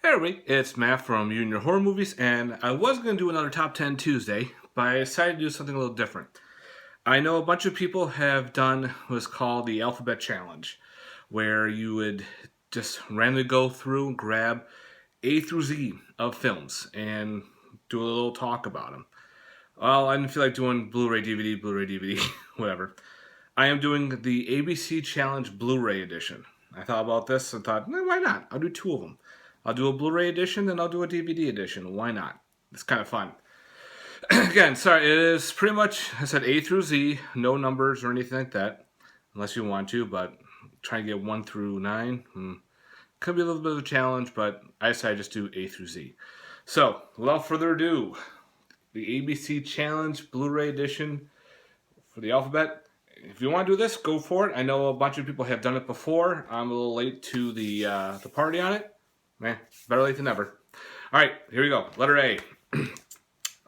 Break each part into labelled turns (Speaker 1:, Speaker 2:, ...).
Speaker 1: Hey everybody, it's Matt from You and Your Horror Movies, and I was going to do another Top 10 Tuesday, but I decided to do something a little different. I know a bunch of people have done what's called the Alphabet Challenge, where you would just randomly go through and grab A through Z of films and do a little talk about them. Well, I didn't feel like doing Blu-ray DVD, whatever. I am doing the ABC Challenge Blu-ray edition. I thought about this and thought, why not? I'll do two of them. I'll do a Blu-ray edition, then I'll do a DVD edition. Why not? It's kind of fun. Again, sorry, it is pretty much, I said A through Z, no numbers or anything like that, unless you want to, but trying to get 1 through 9. Could be a little bit of a challenge, but I decided just do A through Z. So, without further ado, the ABC Challenge Blu-ray edition for the alphabet. If you want to do this, go for it. I know a bunch of people have done it before. I'm a little late to the party on it. Better late than never. All right, here we go. Letter A. Like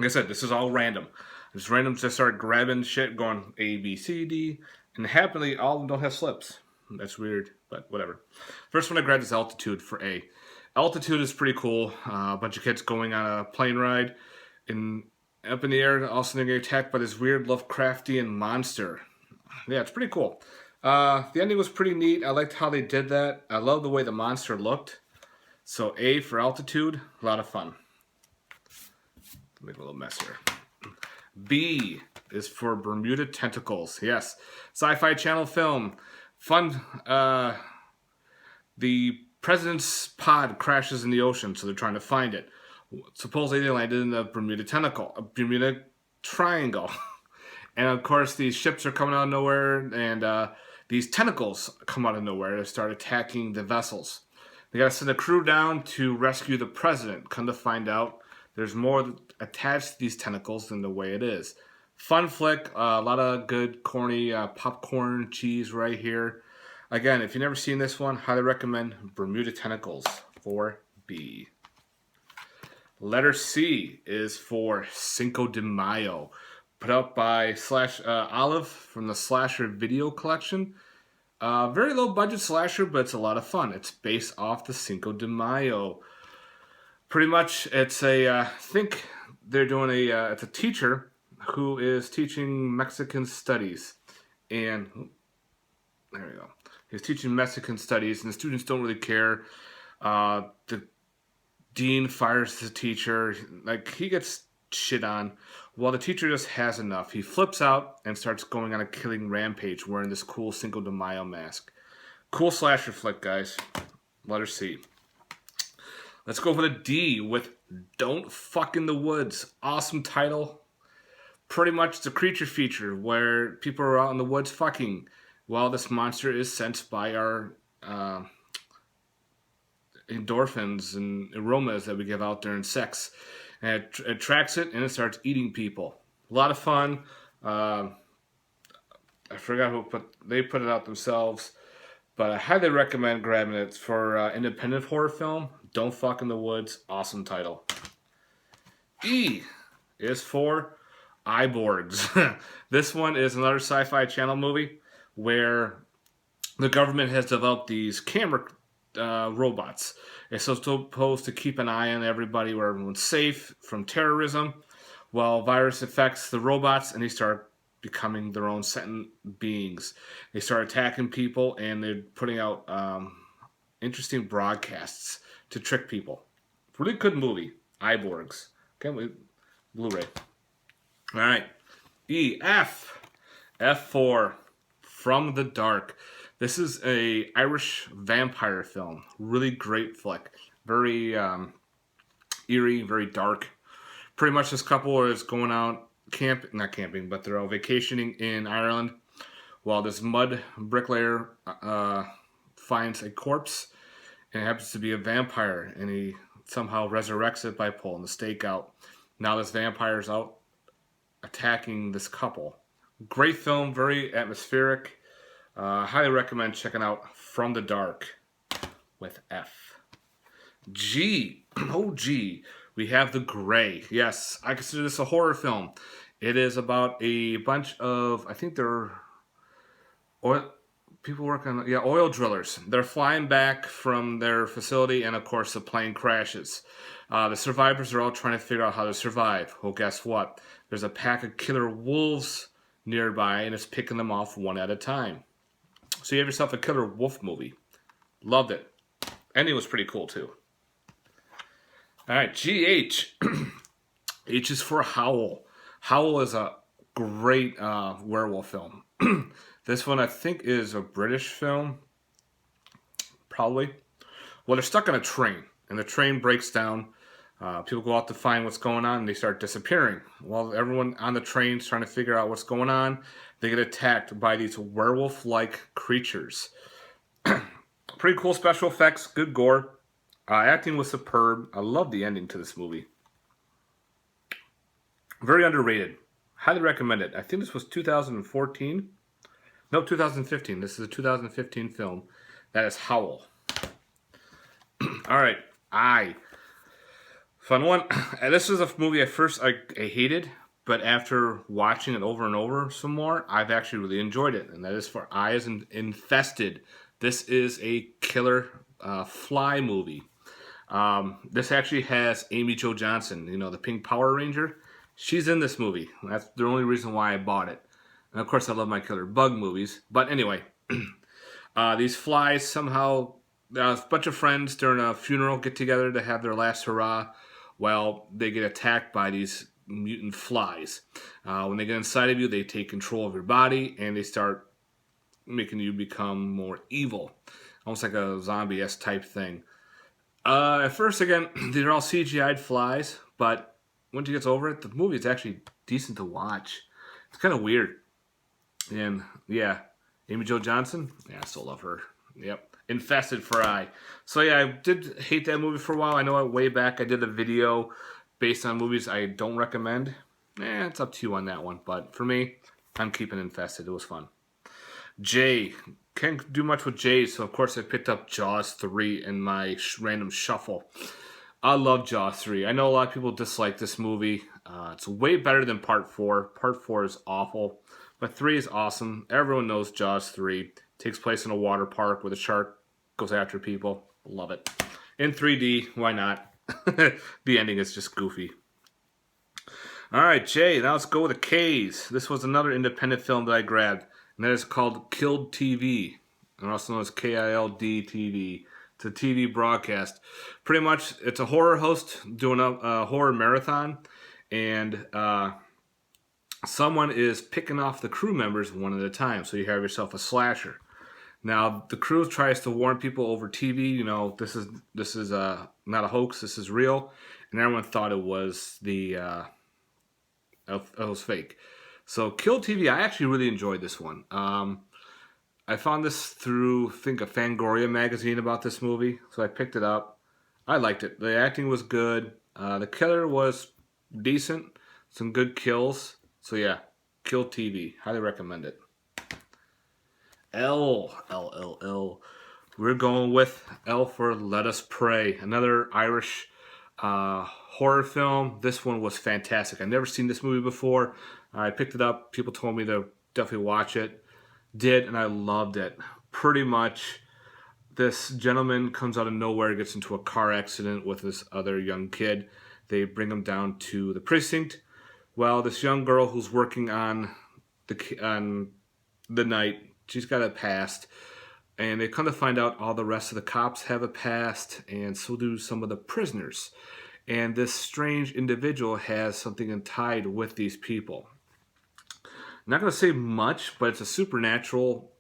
Speaker 1: I said, this is all random. Just random. Just start grabbing shit, going A, B, C, D, and happily all of them don't have slips. That's weird, but whatever. First one I grabbed is Altitude for A. Altitude is pretty cool. A bunch of kids going on a plane ride up in the air. All of a sudden they get attacked by this weird Lovecraftian monster. Yeah, it's pretty cool. The ending was pretty neat. I liked how they did that. I love the way the monster looked. So A for Altitude, a lot of fun. Make a little mess here. B is for Bermuda Tentacles. Yes, Sci-Fi Channel film. Fun. The president's pod crashes in the ocean, so they're trying to find it. Supposedly they landed in the Bermuda Triangle. And of course, these ships are coming out of nowhere, and these tentacles come out of nowhere and start attacking the vessels. They got to send a crew down to rescue the president. Come to find out, there's more attached to these tentacles than the way it is. Fun flick, a lot of good corny popcorn cheese right here. Again, if you've never seen this one, highly recommend Bermuda Tentacles for B. Letter C is for Cinco de Mayo, put out by Olive from the Slasher Video Collection. Very low budget slasher, but it's a lot of fun. It's based off the Cinco de Mayo. Pretty much, it's I think they're doing it's a teacher who is teaching Mexican studies. And, there we go. He's teaching Mexican studies, and the students don't really care. The dean fires the teacher. He gets shit on. Well, the teacher just has enough. He flips out and starts going on a killing rampage wearing this cool Cinco de Mayo mask. Cool slasher flick, guys. Letter C. Let's go for the D with Don't Fuck in the Woods. Awesome title. Pretty much it's a creature feature where people are out in the woods fucking while this monster is sensed by our endorphins and aromas that we give out during sex. And it tracks it, and it starts eating people. A lot of fun. I forgot they put it out themselves, but I highly recommend grabbing it. It's for independent horror film. Don't Fuck in the Woods. Awesome title. E is for Iborgs. This one is another Sci-Fi Channel movie where the government has developed these camera robots. It's supposed to keep an eye on everybody where everyone's safe from terrorism. Well, virus affects the robots, and they start becoming their own sentient beings. They start attacking people, and they're putting out interesting broadcasts to trick people. Really good movie. Iborgs. Okay, Blu-ray. All right. F for From the Dark. This is a Irish vampire film. Really great flick. Very eerie, very dark. Pretty much this couple is going out not camping, but they're out vacationing in Ireland while this mud bricklayer finds a corpse, and it happens to be a vampire, and he somehow resurrects it by pulling the stake out. Now this vampire's out attacking this couple. Great film, very atmospheric. Highly recommend checking out From the Dark with F. G. Oh, G. We have The Gray. Yes, I consider this a horror film. It is about a bunch of, I think they're People work on, yeah, oil drillers. They're flying back from their facility, and of course, the plane crashes. The survivors are all trying to figure out how to survive. Well, guess what? There's a pack of killer wolves nearby, and it's picking them off one at a time. So you have yourself a killer wolf movie. Loved it. Ending was pretty cool, too. All right, GH. H is for Howl. Howl is a great werewolf film. This one, I think, is a British film. Probably. Well, they're stuck on a train, and the train breaks down. People go out to find what's going on, and they start disappearing. While everyone on the train is trying to figure out what's going on, they get attacked by these werewolf-like creatures. Pretty cool special effects, good gore. Acting was superb. I love the ending to this movie. Very underrated. Highly recommend it. I think this was 2014. No, 2015. This is a 2015 film. That is Howl. All right. Fun one. This is a movie at first I hated, but after watching it over and over some more, I've actually really enjoyed it. And that is for I as in Infested. This is a killer fly movie. This actually has Amy Jo Johnson, you know, the Pink Power Ranger. She's in this movie. That's the only reason why I bought it. And of course, I love my killer bug movies. But anyway, these flies somehow, a bunch of friends during a funeral get together to have their last hurrah. Well, they get attacked by these mutant flies. When they get inside of you, they take control of your body and they start making you become more evil. Almost like a zombie-esque type thing. At first, again, these are all CGI'd flies, but once you get over it, the movie is actually decent to watch. It's kind of weird. And, yeah, Amy Jo Johnson, yeah, I still love her. Yep. Infested for I. So, yeah, I did hate that movie for a while. I know way back I did a video based on movies I don't recommend. It's up to you on that one. But for me, I'm keeping Infested. It was fun. J. Can't do much with J, so of course I picked up Jaws 3 in my random shuffle. I love Jaws 3. I know a lot of people dislike this movie. It's way better than Part 4. Part 4 is awful, but 3 is awesome. Everyone knows Jaws 3. It takes place in a water park where the shark goes after people. Love it. In 3D, why not? The ending is just goofy. All right, Jay, now let's go with the K's. This was another independent film that I grabbed, and that is called Killed TV, and also known as KILD TV. It's a TV broadcast. Pretty much, it's a horror host doing a horror marathon, and someone is picking off the crew members one at a time, so you have yourself a slasher. Now, the crew tries to warn people over TV, you know, this is not a hoax, this is real, and everyone thought it was it was fake. So, Kill TV, I actually really enjoyed this one. I found this through, I think, a Fangoria magazine about this movie, so I picked it up. I liked it. The acting was good. The killer was decent. Some good kills. So, yeah, Kill TV. Highly recommend it. L. We're going with L for Let Us Pray. Another Irish horror film. This one was fantastic. I've never seen this movie before. I picked it up. People told me to definitely watch it. Did, and I loved it. Pretty much, this gentleman comes out of nowhere, gets into a car accident with this other young kid. They bring him down to the precinct. Well, this young girl who's working on the night, she's got a past. And they come to find out all the rest of the cops have a past, and so do some of the prisoners. And this strange individual has something tied with these people. I'm not going to say much, but it's a supernatural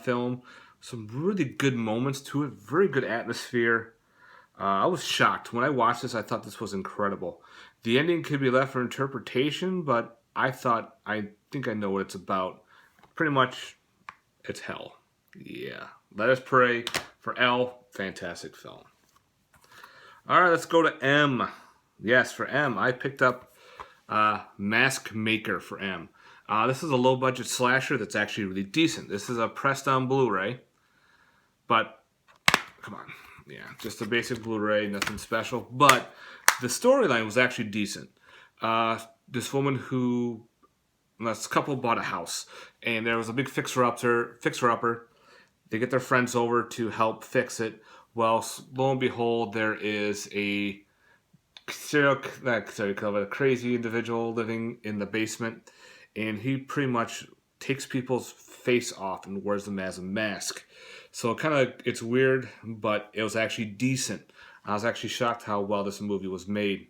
Speaker 1: film. Some really good moments to it. Very good atmosphere. I was shocked. When I watched this, I thought this was incredible. The ending could be left for interpretation, but I think I know what it's about. Pretty much, it's hell. Yeah. Let Us Pray for L. Fantastic film. All right, let's go to M. Yes, for M, I picked up Mask Maker for M. This is a low-budget slasher that's actually really decent. This is a pressed on Blu-ray, but come on, yeah, just a basic Blu-ray, nothing special. But the storyline was actually decent. This woman this couple bought a house, and there was a big fixer-upper. They get their friends over to help fix it. Well, lo and behold, there is a a crazy individual living in the basement, and he pretty much takes people's face off and wears them as a mask. So it's weird, but it was actually decent. I was actually shocked how well this movie was made.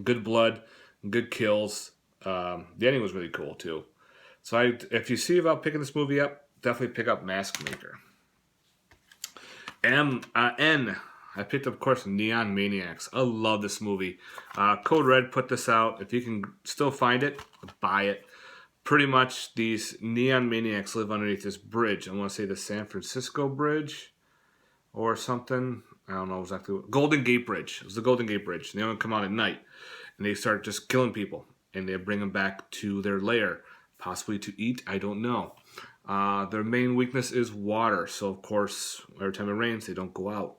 Speaker 1: Good blood, good kills. The ending was really cool too. So if you see about picking this movie up, definitely pick up Mask Maker. N. I picked up, of course, Neon Maniacs. I love this movie. Code Red put this out. If you can still find it, buy it. Pretty much, these Neon Maniacs live underneath this bridge. I want to say the San Francisco Bridge or something. I don't know exactly. Golden Gate Bridge. It was the Golden Gate Bridge. They only come out at night. And they start just killing people. And they bring them back to their lair. Possibly to eat. I don't know. Their main weakness is water. So, of course, every time it rains, they don't go out.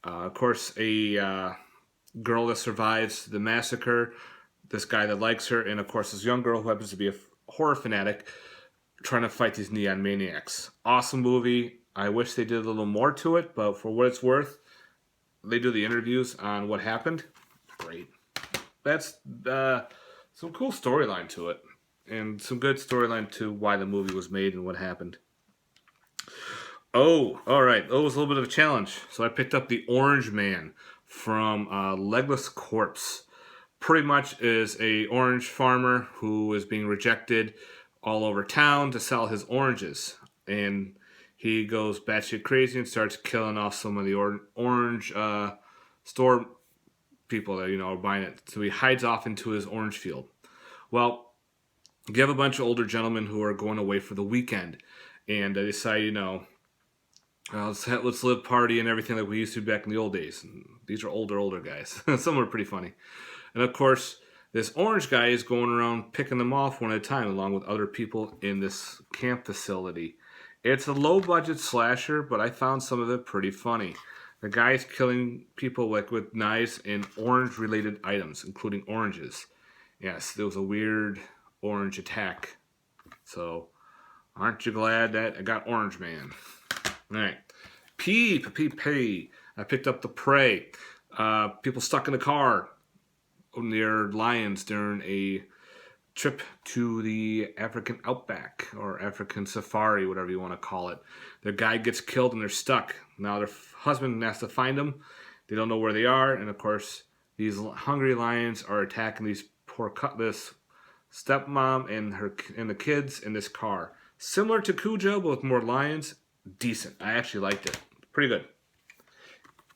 Speaker 1: Of course, a girl that survives the massacre, this guy that likes her, and of course, this young girl who happens to be a horror fanatic trying to fight these neon maniacs. Awesome movie. I wish they did a little more to it, but for what it's worth, they do the interviews on what happened. Great. That's some cool storyline to it, and some good storyline to why the movie was made and what happened. Oh, all right. Oh, it was a little bit of a challenge. So I picked up The Orange Man from Legless Corpse. Pretty much is a orange farmer who is being rejected all over town to sell his oranges. And he goes batshit crazy and starts killing off some of the orange store people that, are buying it. So he hides off into his orange field. Well, you have a bunch of older gentlemen who are going away for the weekend. And they decide, let's live party and everything like we used to back in the old days. And these are older guys. Some are pretty funny. And of course, this orange guy is going around picking them off one at a time along with other people in this camp facility. It's a low-budget slasher, but I found some of it pretty funny. The guy's killing people with knives and orange-related items, including oranges. Yes, there was a weird orange attack. So, aren't you glad that I got Orange Man? All right. P. I picked up The Prey. People stuck in a car near lions during a trip to the African outback or African safari, whatever you want to call it. Their guy gets killed and they're stuck. Now their husband has to find them. They don't know where they are. And of course, these hungry lions are attacking this stepmom and the kids in this car. Similar to Cujo, but with more lions. Decent. I actually liked it. Pretty good.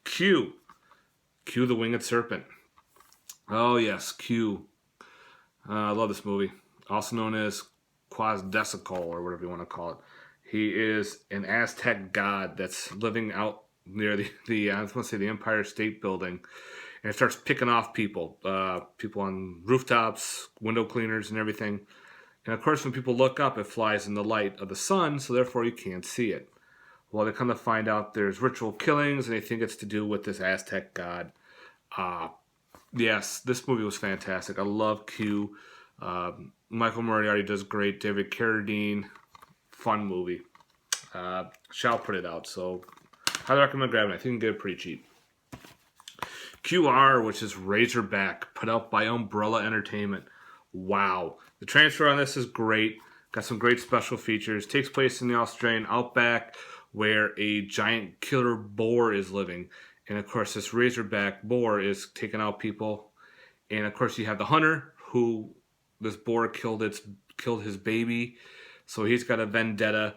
Speaker 1: Q the Winged Serpent. Oh yes, Q. I love this movie. Also known as Quetzalcoatl or whatever you want to call it. He is an Aztec god that's living out near the I was going to say the Empire State Building, and it starts picking off people on rooftops, window cleaners, and everything. And of course, when people look up, it flies in the light of the sun, so therefore you can't see it. Well, they come to find out there's ritual killings, and they think it's to do with this Aztec god. Yes, this movie was fantastic. I love Q. Michael Moriarty does great. David Carradine, fun movie. Shall put it out, so highly recommend grabbing it. I think you can get it pretty cheap. QR, which is Razorback, put out by Umbrella Entertainment. Wow. The transfer on this is great. Got some great special features. Takes place in the Australian outback where a giant killer boar is living. And of course, this Razorback boar is taking out people. And of course, you have the hunter who this boar killed his baby. So he's got a vendetta.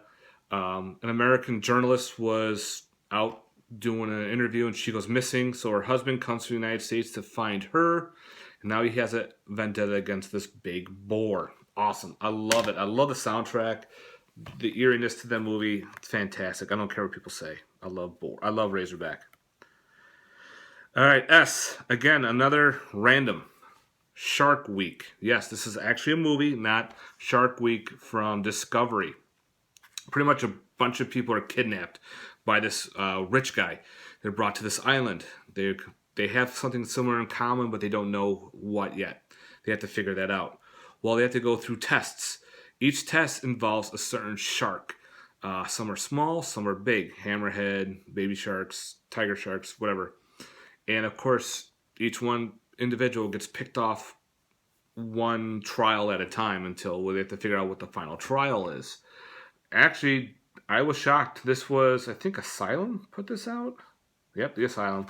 Speaker 1: An American journalist was out doing an interview and she goes missing. So her husband comes to the United States to find her. And now he has a vendetta against this big boar. Awesome. I love it. I love the soundtrack. The eeriness to that movie, it's fantastic. I don't care what people say. I love boar. I love Razorback. All right, S. Again, another random. Shark Week. Yes, this is actually a movie, not Shark Week from Discovery. Pretty much a bunch of people are kidnapped by this rich guy. They're brought to this island. They have something similar in common, but they don't know what yet. They have to figure that out. Well, they have to go through tests. Each test involves a certain shark. Some are small, some are big. Hammerhead, baby sharks, tiger sharks, whatever. And of course, each one individual gets picked off one trial at a time until we have to figure out what the final trial is. Actually, I was shocked. This was, I think, Asylum put this out. Yep, the Asylum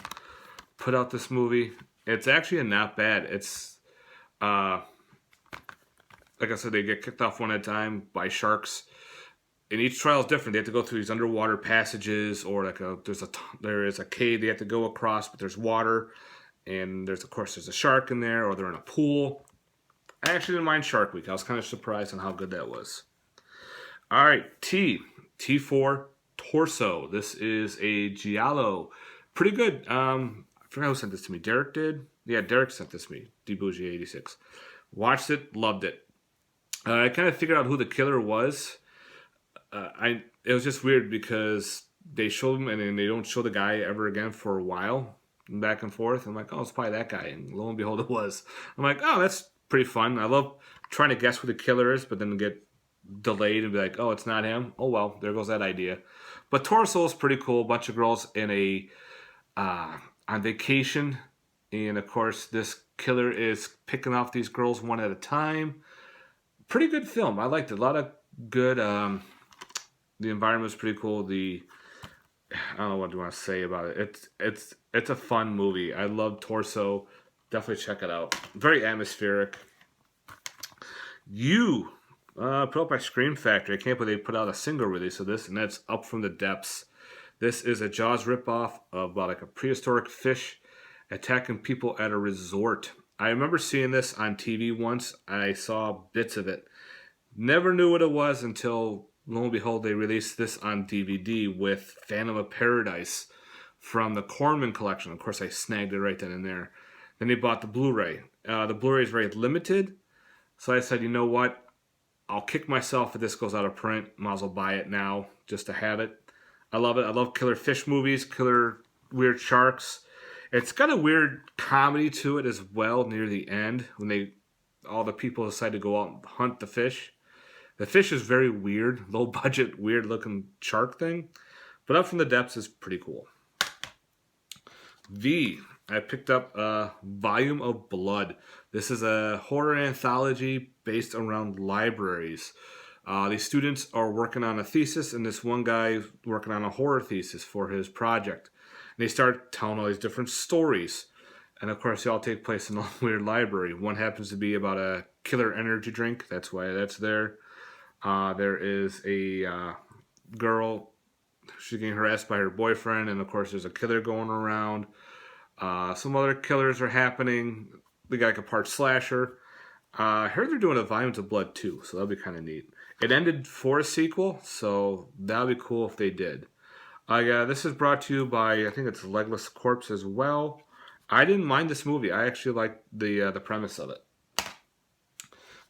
Speaker 1: put out this movie. It's actually not bad. It's uh, like I said, they get kicked off one at a time by sharks, and each trial is different. They have to go through these underwater passages, or there is a cave they have to go across, but there's water, and there's a shark in there, or they're in a pool. I actually didn't mind Shark Week. I was kind of surprised on how good that was. All right, T4 Torso. This is a giallo, pretty good. I forgot who sent this to me. Derek did. Yeah, Derek sent this to me. DBougie86. Watched it, loved it. I kind of figured out who the killer was. It was just weird because they showed him and then they don't show the guy ever again for a while, back and forth. I'm like, oh, it's probably that guy, and lo and behold, it was. I'm like, oh, that's pretty fun. I love trying to guess who the killer is, but then get delayed and be like, oh, it's not him. Oh well, there goes that idea. But Torso is pretty cool. A bunch of girls in a on vacation, and of course, this killer is picking off these girls one at a time. Pretty good film. I liked it. A lot of good. The environment was pretty cool. I don't know what you want to say about it. It's a fun movie. I love Torso. Definitely check it out. Very atmospheric. Put out by Scream Factory. I can't believe they put out a single release of this, and that's Up from the Depths. This is a Jaws ripoff about like a prehistoric fish attacking people at a resort. I remember seeing this on TV once. I saw bits of it. Never knew what it was until, lo and behold, they released this on DVD with Phantom of Paradise from the Corman collection. Of course, I snagged it right then and there. Then they bought the Blu-ray. The Blu-ray is very limited, so I said, you know what? I'll kick myself if this goes out of print. Might as well buy it now just to have it. I love it. I love killer fish movies, killer weird sharks. It's got a weird comedy to it as well near the end when all the people decide to go out and hunt the fish. The fish is very weird, low budget, weird looking shark thing. But Up from the Depths is pretty cool. I picked up Volume of Blood. This is a horror anthology based around libraries. These students are working on a thesis, and this one guy is working on a horror thesis for his project. And they start telling all these different stories. And of course, they all take place in a weird library. One happens to be about a killer energy drink. That's why that's there. There is a girl. She's getting harassed by her boyfriend. And of course, there's a killer going around. Some other killers are happening. They got like a part slasher. I heard they're doing a Volumes of Blood too, so that'll be kind of neat. It ended for a sequel, so that'll be cool if they did. This is brought to you by, I think it's Legless Corpse as well. I didn't mind this movie. I actually liked the premise of it.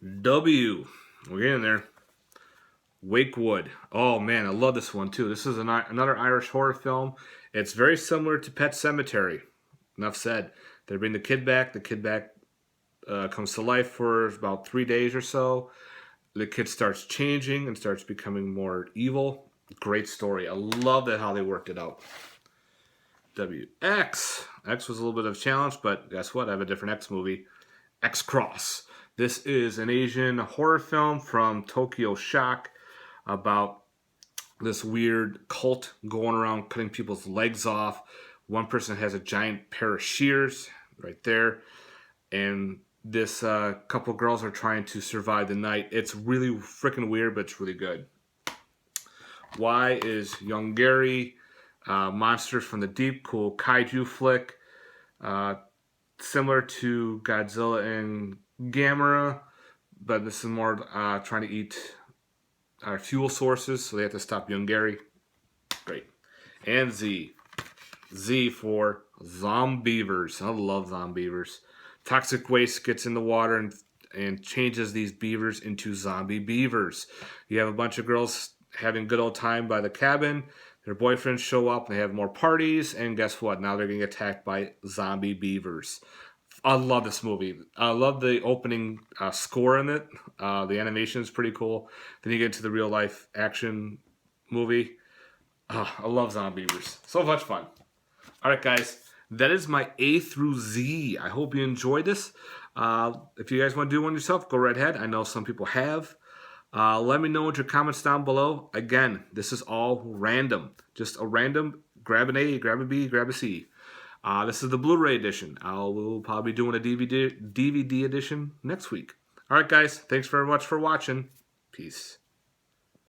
Speaker 1: We're getting there. Wakewood. Oh man, I love this one too. This is another Irish horror film. It's very similar to Pet Sematary. Enough said. They bring the kid back. The kid comes to life for about 3 days or so. The kid starts changing and starts becoming more evil. Great story. I love that how they worked it out. X. X was a little bit of a challenge, but guess what? I have a different X movie. X Cross. This is an Asian horror film from Tokyo Shock about this weird cult going around cutting people's legs off. One person has a giant pair of shears right there. And this couple girls are trying to survive the night. It's really freaking weird, but it's really good. Y is Young Gary. Monsters from the Deep. Cool kaiju flick. Similar to Godzilla and Gamera. But this is more trying to eat our fuel sources. So they have to stop Young Gary. Great. And Z. Z for Zombievers. I love Zombievers. Toxic waste gets in the water and changes these beavers into zombie beavers. You have a bunch of girls having a good old time by the cabin. Their boyfriends show up and they have more parties. And guess what? Now they're getting attacked by zombie beavers. I love this movie. I love the opening score in it. The animation is pretty cool. Then you get into the real life action movie. Oh, I love Zombievers. So much fun. All right, guys. That is my A through Z. I hope you enjoyed this. If you guys want to do one yourself, go right ahead. I know some people have. Let me know in your comments down below. Again, this is all random. Just a random, grab an A, grab a B, grab a C. This is the Blu-ray edition. We'll probably be doing a DVD edition next week. All right, guys. Thanks very much for watching. Peace.